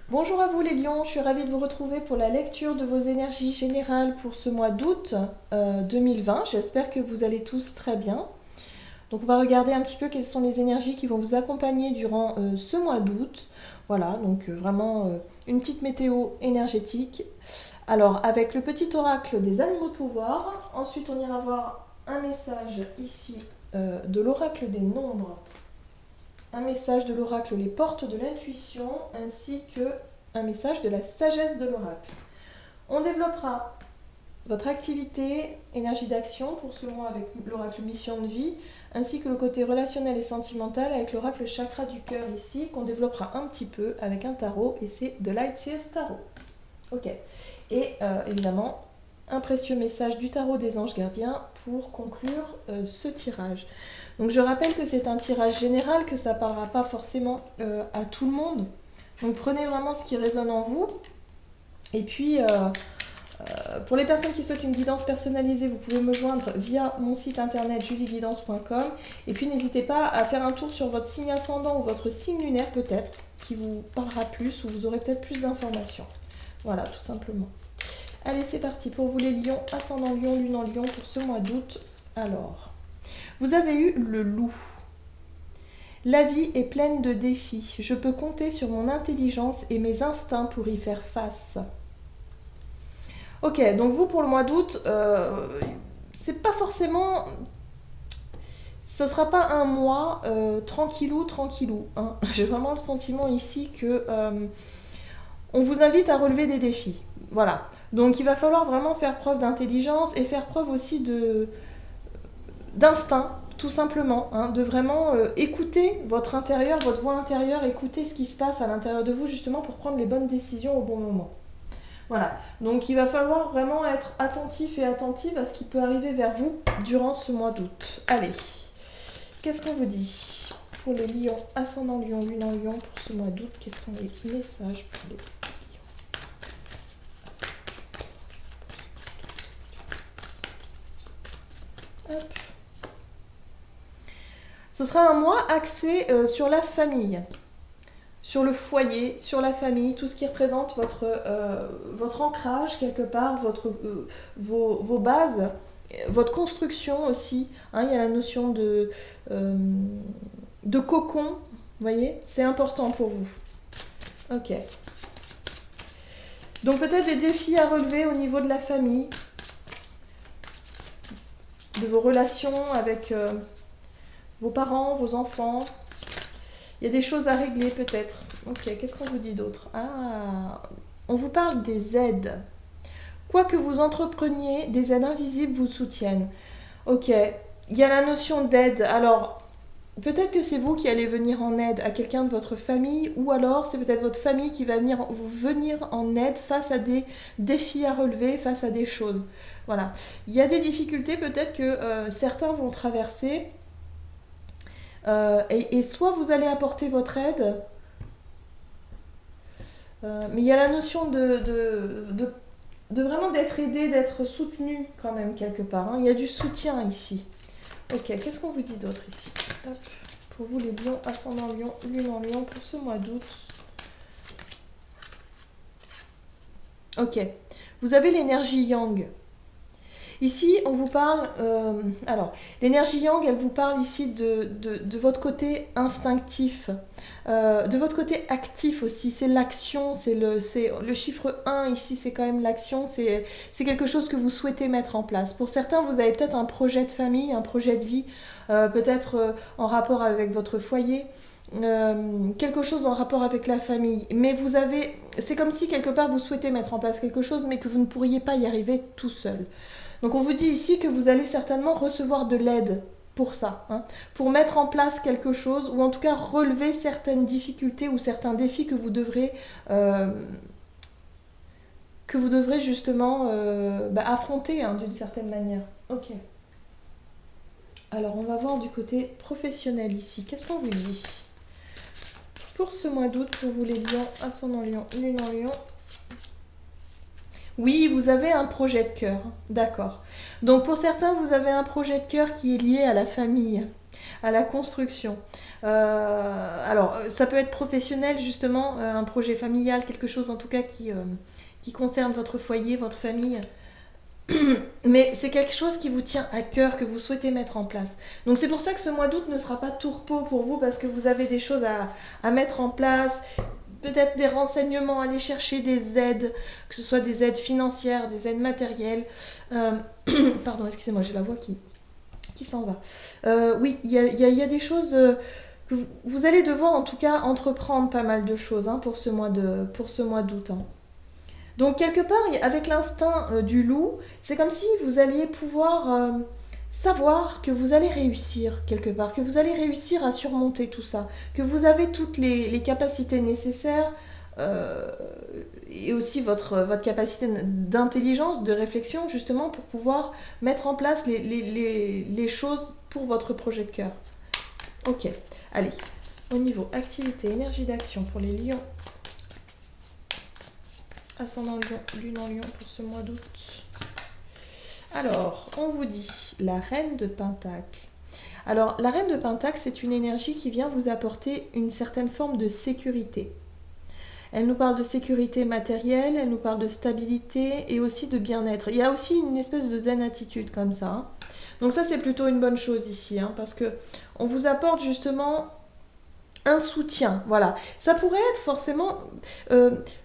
Bonjour à vous les lions, je suis ravie de vous retrouver pour la lecture de vos énergies générales pour ce mois d'août 2020. J'espère que vous allez tous très bien. Donc on va regarder un petit peu quelles sont les énergies qui vont vous accompagner durant ce mois d'août. Voilà, donc vraiment une petite météo énergétique. Alors avec le petit oracle des animaux de pouvoir, ensuite on ira voir un message ici de l'oracle des nombres. Un message de l'oracle les portes de l'intuition, ainsi que un message de la sagesse de l'oracle. On développera votre activité, énergie d'action pour ce mois avec l'oracle mission de vie, ainsi que le côté relationnel et sentimental avec l'oracle chakra du cœur ici, qu'on développera un petit peu avec un tarot, et c'est The Light Seers Tarot. Ok. Et évidemment, un précieux message du tarot des anges gardiens pour conclure ce tirage. Donc je rappelle que c'est un tirage général, que ça ne parlera pas forcément à tout le monde. Donc prenez vraiment ce qui résonne en vous. Et puis, pour les personnes qui souhaitent une guidance personnalisée, vous pouvez me joindre via mon site internet julieguidance.com. Et puis n'hésitez pas à faire un tour sur votre signe ascendant ou votre signe lunaire peut-être, qui vous parlera plus, ou vous aurez peut-être plus d'informations. Voilà, tout simplement. Allez, c'est parti pour vous les lions, ascendant lion, lune en lion pour ce mois d'août. Alors, vous avez eu le loup. La vie est pleine de défis. Je peux compter sur mon intelligence et mes instincts pour y faire face. Ok, donc vous pour le mois d'août, c'est pas forcément... Ce sera pas un mois tranquillou. Hein. J'ai vraiment le sentiment ici que on vous invite à relever des défis. Voilà. Donc il va falloir vraiment faire preuve d'intelligence et faire preuve aussi d'instinct, tout simplement, hein, de vraiment écouter votre intérieur, votre voix intérieure, écouter ce qui se passe à l'intérieur de vous justement pour prendre les bonnes décisions au bon moment. Voilà, donc il va falloir vraiment être attentif et attentive à ce qui peut arriver vers vous durant ce mois d'août. Allez, qu'est-ce qu'on vous dit pour les lions, ascendant lion, lune en lion pour ce mois d'août? Quels sont les messages pour les lions? Hop. Ce sera un mois axé sur la famille, sur le foyer, sur la famille, tout ce qui représente votre ancrage quelque part, vos bases, votre construction aussi. Hein, il y a la notion de cocon, vous voyez, c'est important pour vous. Ok. Donc peut-être des défis à relever au niveau de la famille, de vos relations avec vos parents, vos enfants. Il y a des choses à régler peut-être. Ok, qu'est-ce qu'on vous dit d'autre? Ah, on vous parle des aides. Quoi que vous entrepreniez, des aides invisibles vous soutiennent. Ok, il y a la notion d'aide. Alors, peut-être que c'est vous qui allez venir en aide à quelqu'un de votre famille, ou alors c'est peut-être votre famille qui va venir en aide face à des défis à relever, face à des choses. Voilà. Il y a des difficultés peut-être que certains vont traverser. Et soit vous allez apporter votre aide, mais il y a la notion de vraiment d'être aidé, d'être soutenu quand même quelque part. Hein. Il y a du soutien ici. Ok, qu'est-ce qu'on vous dit d'autre ici? Hop. Pour vous les lions, ascendant lion, lune en lion pour ce mois d'août. Ok, vous avez l'énergie yang. Ici, on vous parle... alors, l'énergie yang, elle vous parle ici de votre côté instinctif, de votre côté actif aussi. C'est l'action, c'est le chiffre 1 ici, c'est quand même l'action. C'est quelque chose que vous souhaitez mettre en place. Pour certains, vous avez peut-être un projet de famille, un projet de vie, peut-être en rapport avec votre foyer. Quelque chose en rapport avec la famille, mais vous avez, c'est comme si quelque part vous souhaitez mettre en place quelque chose, mais que vous ne pourriez pas y arriver tout seul. Donc on vous dit ici que vous allez certainement recevoir de l'aide pour ça, hein, pour mettre en place quelque chose, ou en tout cas relever certaines difficultés ou certains défis que vous devrez justement affronter, hein, d'une certaine manière. Ok. Alors on va voir du côté professionnel ici. Qu'est-ce qu'on vous dit pour ce mois d'août pour vous les lions, ascendant lion, lune en lion? Oui, vous avez un projet de cœur, d'accord. Donc pour certains, vous avez un projet de cœur qui est lié à la famille, à la construction. Alors, ça peut être professionnel, justement, un projet familial, quelque chose en tout cas qui concerne votre foyer, votre famille. Mais c'est quelque chose qui vous tient à cœur, que vous souhaitez mettre en place. Donc c'est pour ça que ce mois d'août ne sera pas tout repos pour vous, parce que vous avez des choses à mettre en place, peut-être des renseignements, aller chercher des aides, que ce soit des aides financières, des aides matérielles. Euh, Pardon, excusez-moi, j'ai la voix qui s'en va. Oui, il y a des choses que vous allez devoir en tout cas entreprendre pas mal de choses hein, pour ce mois d'août. Hein. Donc quelque part, avec l'instinct du loup, c'est comme si vous alliez pouvoir savoir que vous allez réussir quelque part, que vous allez réussir à surmonter tout ça, que vous avez toutes les capacités nécessaires euh, et aussi votre capacité d'intelligence, de réflexion, justement pour pouvoir mettre en place les choses pour votre projet de cœur. Ok, allez, au niveau activité, énergie d'action pour les lions. Ascendant Lion, Lune en Lion pour ce mois d'août. Alors, on vous dit la Reine de Pentacle. Alors, la Reine de Pentacle, c'est une énergie qui vient vous apporter une certaine forme de sécurité. Elle nous parle de sécurité matérielle, elle nous parle de stabilité et aussi de bien-être. Il y a aussi une espèce de zen attitude comme ça. Hein. Donc ça, c'est plutôt une bonne chose ici, hein, parce que on vous apporte justement un soutien, voilà. Ça pourrait être forcément,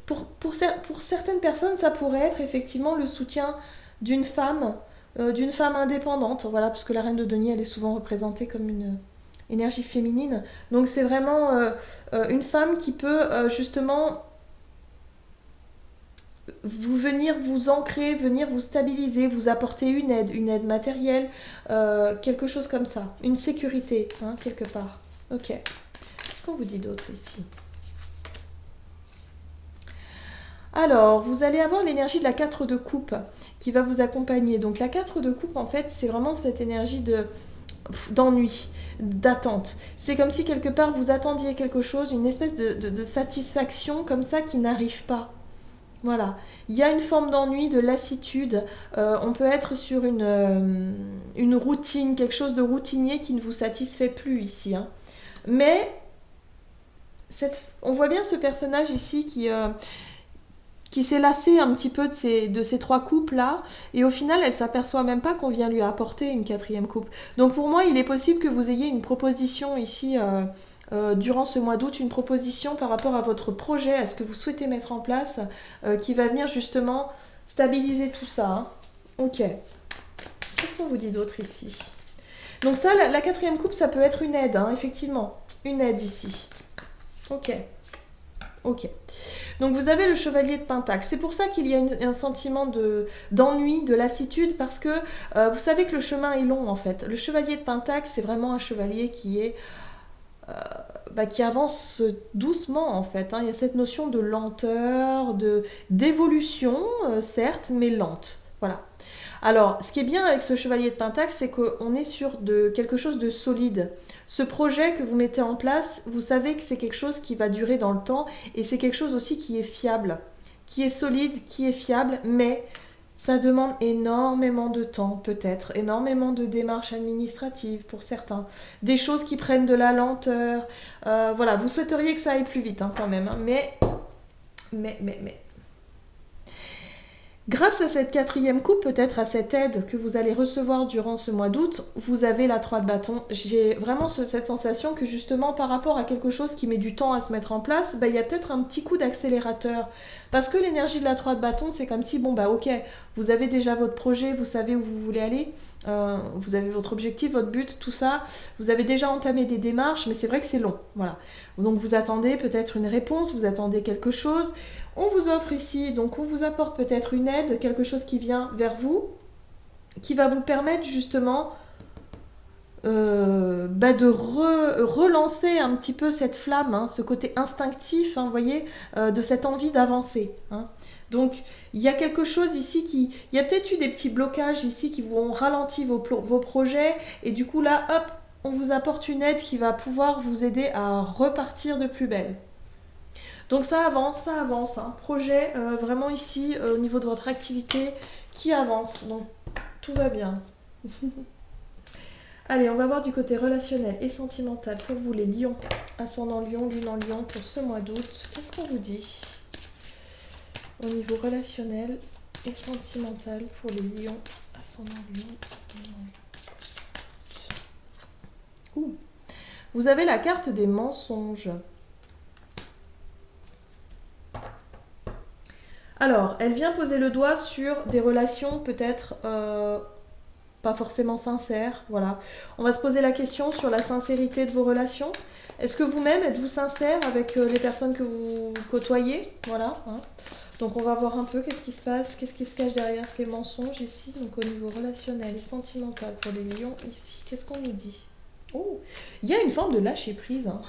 pour certaines personnes, ça pourrait être effectivement le soutien d'une femme indépendante, voilà, parce que la reine de denier, elle est souvent représentée comme une énergie féminine. Donc c'est vraiment une femme qui peut justement venir vous ancrer, venir vous stabiliser, vous apporter une aide matérielle, quelque chose comme ça, une sécurité, hein, quelque part. Ok. Qu'est-ce qu'on vous dit d'autre ici? Alors, vous allez avoir l'énergie de la 4 de coupe qui va vous accompagner. Donc la 4 de coupe, en fait, c'est vraiment cette énergie d'ennui, d'attente. C'est comme si quelque part vous attendiez quelque chose, une espèce de satisfaction comme ça qui n'arrive pas. Voilà, il y a une forme d'ennui, de lassitude. On peut être sur une routine, quelque chose de routinier qui ne vous satisfait plus ici. Hein. Mais on voit bien ce personnage ici qui s'est lassé un petit peu de ces trois coupes-là, et au final, elle s'aperçoit même pas qu'on vient lui apporter une quatrième coupe. Donc pour moi, il est possible que vous ayez une proposition ici, durant ce mois d'août, une proposition par rapport à votre projet, à ce que vous souhaitez mettre en place, qui va venir justement stabiliser tout ça. Hein. Ok. Qu'est-ce qu'on vous dit d'autre ici? Donc ça, la quatrième coupe, ça peut être une aide, hein, effectivement. Une aide ici. Ok. Ok. Donc vous avez le chevalier de Pentacle. C'est pour ça qu'il y a un sentiment d'ennui, de lassitude, parce que vous savez que le chemin est long en fait. Le chevalier de Pentacle, c'est vraiment un chevalier qui avance doucement en fait. Hein. Il y a cette notion de lenteur, d'évolution, certes, mais lente. Voilà. Alors, ce qui est bien avec ce chevalier de Pentacle, c'est qu'on est sur quelque chose de solide. Ce projet que vous mettez en place, vous savez que c'est quelque chose qui va durer dans le temps et c'est quelque chose aussi qui est fiable, qui est solide, qui est fiable, mais ça demande énormément de temps, peut-être, énormément de démarches administratives pour certains, des choses qui prennent de la lenteur. Voilà, vous souhaiteriez que ça aille plus vite hein, quand même, hein, mais. Grâce à cette quatrième coupe, peut-être à cette aide que vous allez recevoir durant ce mois d'août, vous avez la 3 de bâton. J'ai vraiment cette sensation que justement par rapport à quelque chose qui met du temps à se mettre en place, il y a peut-être un petit coup d'accélérateur. Parce que l'énergie de la 3 de bâton, c'est comme si, ok, vous avez déjà votre projet, vous savez où vous voulez aller, vous avez votre objectif, votre but, tout ça, vous avez déjà entamé des démarches, mais c'est vrai que c'est long. Voilà. Donc vous attendez peut-être une réponse, vous attendez quelque chose. On vous offre ici, donc on vous apporte peut-être une aide, quelque chose qui vient vers vous, qui va vous permettre justement de relancer un petit peu cette flamme, hein, ce côté instinctif, hein, vous voyez, de cette envie d'avancer. Hein. Donc il y a quelque chose ici il y a peut-être eu des petits blocages ici qui vous ont ralenti vos projets, et du coup là, hop, on vous apporte une aide qui va pouvoir vous aider à repartir de plus belle. Donc ça avance, hein. Projet vraiment ici au niveau de votre activité qui avance, donc tout va bien. Allez, on va voir du côté relationnel et sentimental pour vous les lions. Ascendant lion, lune en lion pour ce mois d'août. Qu'est-ce qu'on vous dit au niveau relationnel et sentimental pour les lions? Ascendant lion, lune en lion. Ouh. Vous avez la carte des mensonges. Alors, elle vient poser le doigt sur des relations peut-être pas forcément sincères. Voilà. On va se poser la question sur la sincérité de vos relations. Est-ce que vous-même, êtes-vous sincère avec les personnes que vous côtoyez? Voilà. Hein. Donc, on va voir un peu qu'est-ce qui se passe, qu'est-ce qui se cache derrière ces mensonges ici. Donc, au niveau relationnel et sentimental pour les lions ici, qu'est-ce qu'on nous dit? Oh, il y a une forme de lâcher prise. Hein.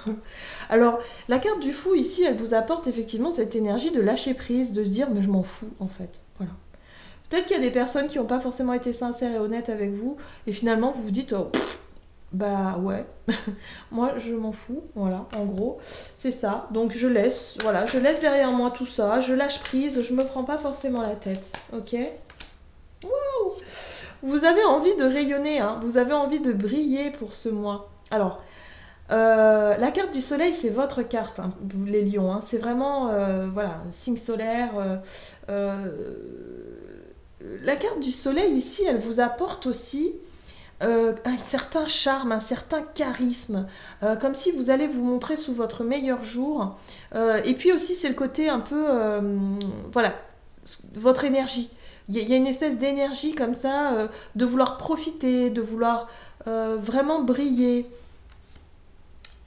Alors, la carte du fou ici, elle vous apporte effectivement cette énergie de lâcher prise, de se dire mais je m'en fous en fait. Voilà. Peut-être qu'il y a des personnes qui n'ont pas forcément été sincères et honnêtes avec vous, et finalement vous vous dites oh, bah ouais, moi je m'en fous. Voilà, en gros, c'est ça. Donc je laisse, voilà, je laisse derrière moi tout ça, je lâche prise, je me prends pas forcément la tête. Ok. Waouh! Vous avez envie de rayonner, hein, vous avez envie de briller pour ce mois. Alors, la carte du soleil, c'est votre carte, hein, les lions. Hein, c'est vraiment, voilà, signe solaire. La carte du soleil, ici, elle vous apporte aussi un certain charme, un certain charisme, comme si vous allez vous montrer sous votre meilleur jour. Et puis aussi, c'est le côté un peu, voilà, votre énergie. Il y a une espèce d'énergie comme ça, de vouloir profiter, de vouloir vraiment briller.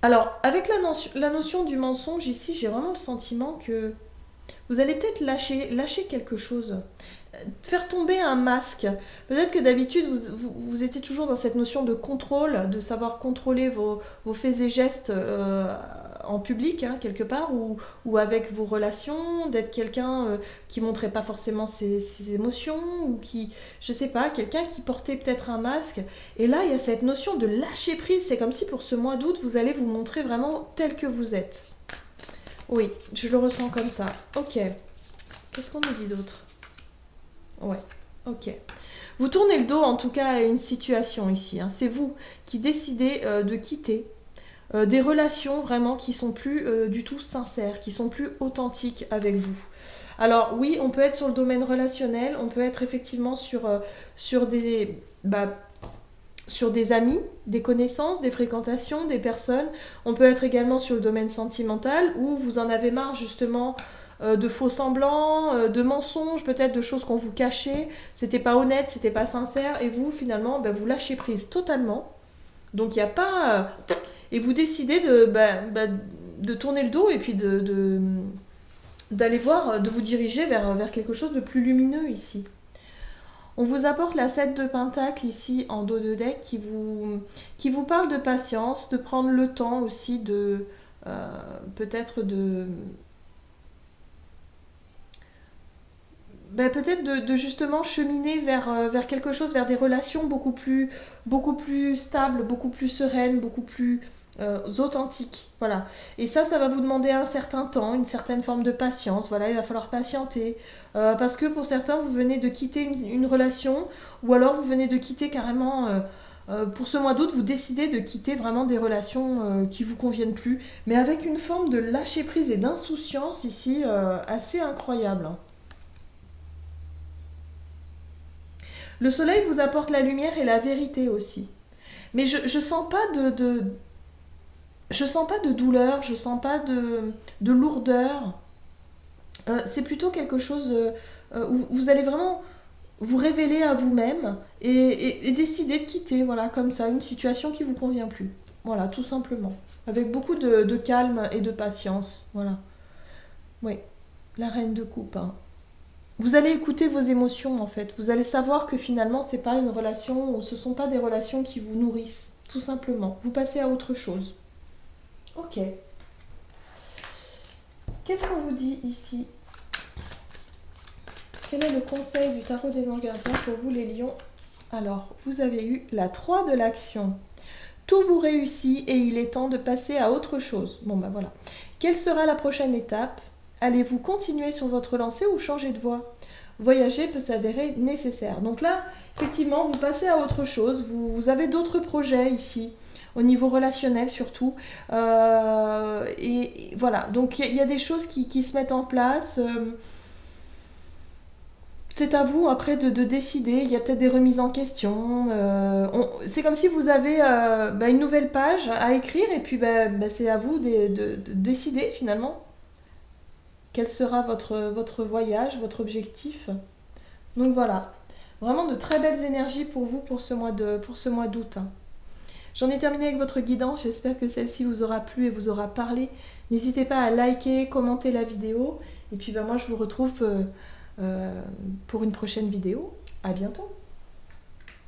Alors, avec la notion du mensonge, ici, j'ai vraiment le sentiment que vous allez peut-être lâcher quelque chose. Faire tomber un masque. Peut-être que d'habitude, vous étiez toujours dans cette notion de contrôle, de savoir contrôler vos faits et gestes en public, hein, quelque part, ou avec vos relations, d'être quelqu'un qui montrait pas forcément ses émotions, ou qui, je sais pas, quelqu'un qui portait peut-être un masque. Et là, il y a cette notion de lâcher prise. C'est comme si pour ce mois d'août, vous allez vous montrer vraiment tel que vous êtes. Oui, je le ressens comme ça. Ok. Qu'est-ce qu'on nous dit d'autre? Ouais, ok. Vous tournez le dos en tout cas à une situation ici. Hein. C'est vous qui décidez de quitter des relations vraiment qui sont plus du tout sincères, qui sont plus authentiques avec vous. Alors oui, on peut être sur le domaine relationnel, on peut être effectivement sur des amis, des connaissances, des fréquentations, des personnes. On peut être également sur le domaine sentimental où vous en avez marre justement de faux semblants, de mensonges, peut-être de choses qu'on vous cachait, c'était pas honnête, c'était pas sincère, et vous finalement vous lâchez prise totalement. Donc il n'y a pas... et vous décidez de tourner le dos et puis d'aller voir, de vous diriger vers quelque chose de plus lumineux ici. On vous apporte la 7 de Pentacle ici en dos de deck qui vous parle de patience, de prendre le temps aussi de peut-être de justement cheminer vers quelque chose, vers des relations beaucoup plus stables, beaucoup plus sereines, beaucoup plus authentiques. Voilà. Et ça va vous demander un certain temps, une certaine forme de patience. Voilà, il va falloir patienter. Parce que pour certains, vous venez de quitter une relation, ou alors vous venez de quitter carrément... pour ce mois d'août, vous décidez de quitter vraiment des relations qui ne vous conviennent plus, mais avec une forme de lâcher-prise et d'insouciance ici assez incroyable. Le soleil vous apporte la lumière et la vérité aussi. Mais je sens pas je sens pas de douleur, je sens pas de lourdeur. C'est plutôt quelque chose où vous allez vraiment vous révéler à vous-même et décider de quitter, voilà, comme ça, une situation qui vous convient plus. Voilà, tout simplement. Avec beaucoup de calme et de patience. Voilà. Oui, la reine de coupe, hein. Vous allez écouter vos émotions en fait. Vous allez savoir que finalement c'est pas une relation ou ce sont pas des relations qui vous nourrissent. Tout simplement. Vous passez à autre chose. Ok. Qu'est-ce qu'on vous dit ici? Quel est le conseil du tarot des anges gardiens pour vous les lions? Alors, vous avez eu la 3 de l'action. Tout vous réussit et il est temps de passer à autre chose. Bon ben voilà. Quelle sera la prochaine étape? Allez-vous continuer sur votre lancée ou changer de voie? voyager peut s'avérer nécessaire. Donc là, effectivement, vous passez à autre chose, vous avez d'autres projets ici, au niveau relationnel surtout. Et voilà, donc il y a des choses qui se mettent en place. C'est à vous après de décider, il y a peut-être des remises en question. C'est comme si vous avez une nouvelle page à écrire et puis c'est à vous de décider finalement quel sera votre voyage, votre objectif. Donc voilà, vraiment de très belles énergies pour vous pour ce mois d'août. J'en ai terminé avec votre guidance, j'espère que celle-ci vous aura plu et vous aura parlé. N'hésitez pas à liker, commenter la vidéo. Et puis moi je vous retrouve pour une prochaine vidéo. À bientôt!